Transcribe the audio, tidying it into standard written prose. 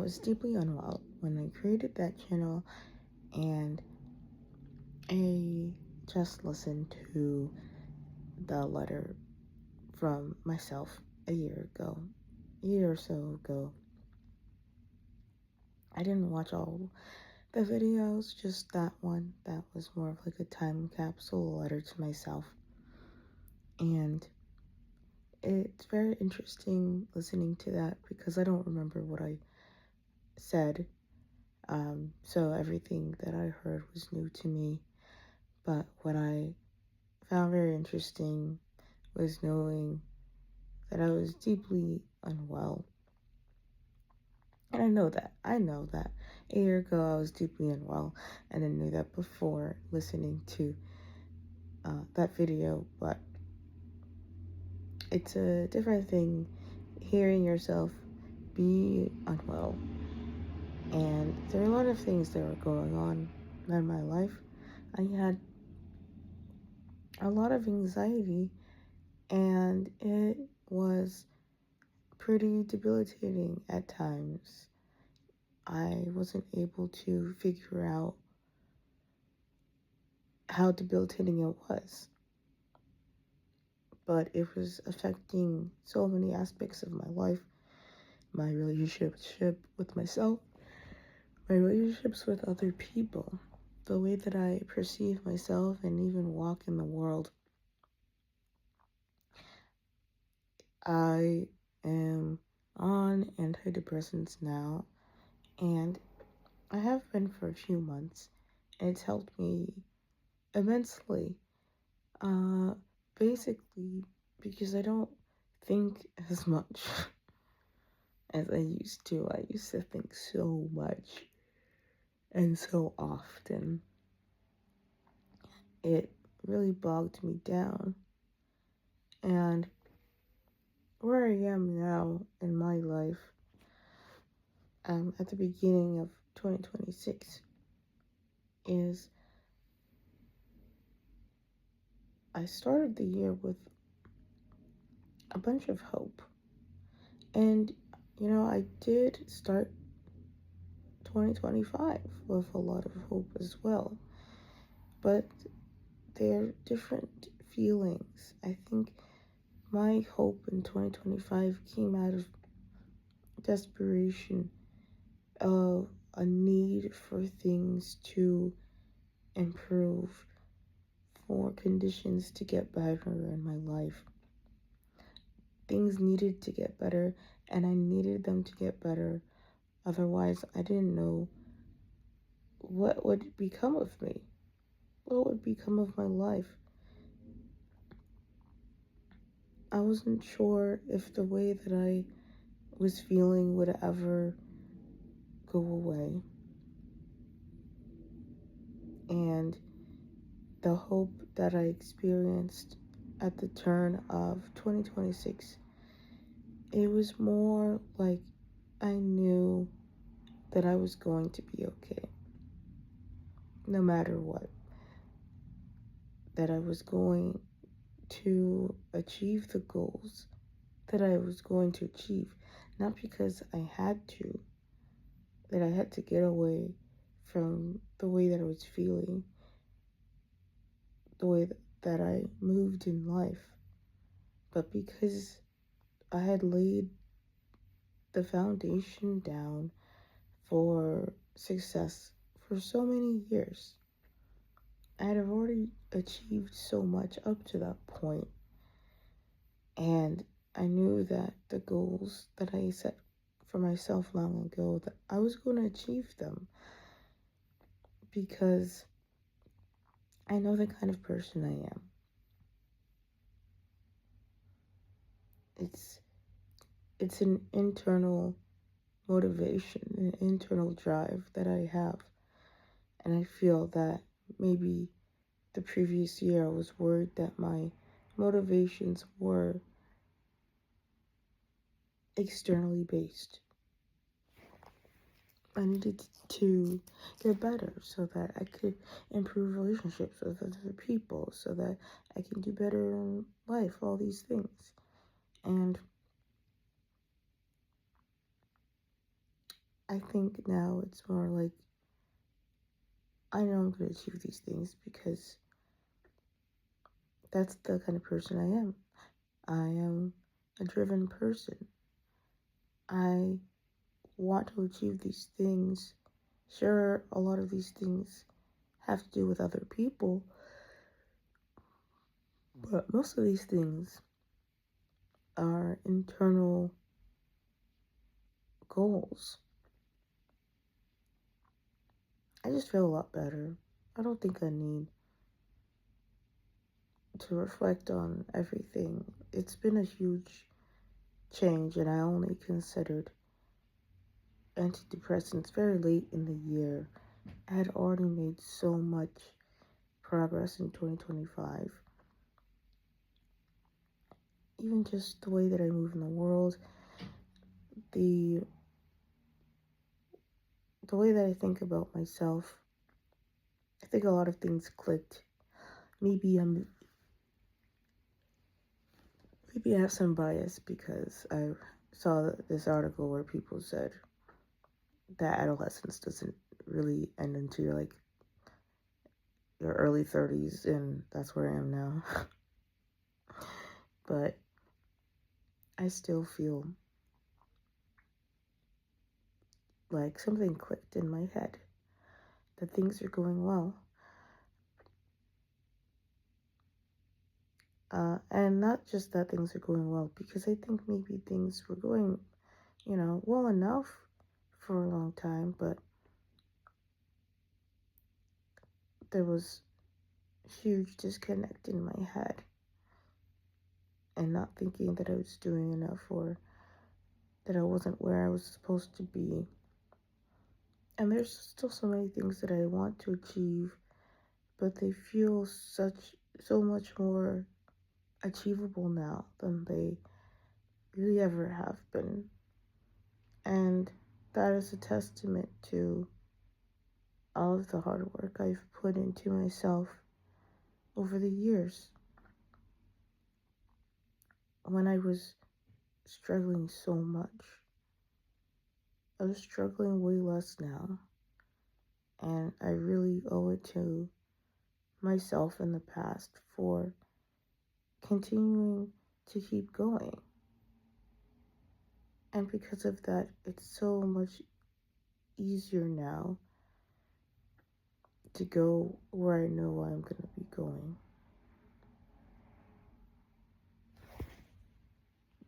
was deeply unwell when I created that channel, and I just listened to the letter from myself a year or so ago. I didn't watch all the videos, just that one. That was more of like a time capsule letter to myself. And it's very interesting listening to that because I don't remember what I said. So everything that I heard was new to me. But what I found very interesting was knowing that I was deeply unwell. And I know that a year ago I was deeply unwell, and I knew that before listening to that video, but it's a different thing hearing yourself be unwell. And there are a lot of things that were going on in my life. I had a lot of anxiety, and it was pretty debilitating at times. I wasn't able to figure out how debilitating it was, but it was affecting so many aspects of my life, my relationship with myself, my relationships with other people, the way that I perceive myself and even walk in the world. I am on antidepressants now, and I have been for a few months, and it's helped me immensely. Uh, Basically, because I don't think as much as I used to. I used to think so much and so often. It really bogged me down. And where I am now in my life, at the beginning of 2026, is I started the year with a bunch of hope. And, I did start 2025 with a lot of hope as well. But they're different feelings. I think my hope in 2025 came out of desperation, of a need for things to improve, for conditions to get better in my life. Things needed to get better, and I needed them to get better. Otherwise, I didn't know what would become of me, what would become of my life. I wasn't sure if the way that I was feeling would ever go away. And the hope that I experienced at the turn of 2026, it was more like I knew that I was going to be okay, no matter what, that I was going to achieve the goals that I was going to achieve, not because I had to, that I had to get away from the way that I was feeling, the way that I moved in life, but because I had laid the foundation down for success for so many years. I had already achieved so much up to that point, and I knew that the goals that I set for myself long ago, that I was going to achieve them because I know the kind of person I am. It's an internal motivation, an internal drive that I have. And I feel that maybe the previous year I was worried that my motivations were externally based. I needed to get better so that I could improve relationships with other people, so that I can do better in life, all these things. And I think now it's more like I know I'm going to achieve these things because that's the kind of person I am. I am a driven person. I want to achieve these things. Sure, a lot of these things have to do with other people, but most of these things are internal goals. I just feel a lot better. I don't think I need to reflect on everything. It's been a huge change, and I only considered antidepressants very late in the year. I had already made so much progress in 2025. Even just the way that I move in the world, the the way that I think about myself. I think a lot of things clicked. Maybe I'm maybe I have some bias because I saw this article where people said that adolescence doesn't really end until you're like your early 30s, and that's where I am now. But I still feel like something clicked in my head that things are going well. And not just that things are going well, because I think maybe things were going, well enough for a long time, but there was huge disconnect in my head and not thinking that I was doing enough or that I wasn't where I was supposed to be. And there's still so many things that I want to achieve, but they feel so much more achievable now than they really ever have been. And that is a testament to all of the hard work I've put into myself over the years. When I was struggling so much, I was struggling way less now. And I really owe it to myself in the past for continuing to keep going. And because of that, it's so much easier now to go where I know I'm going to be going.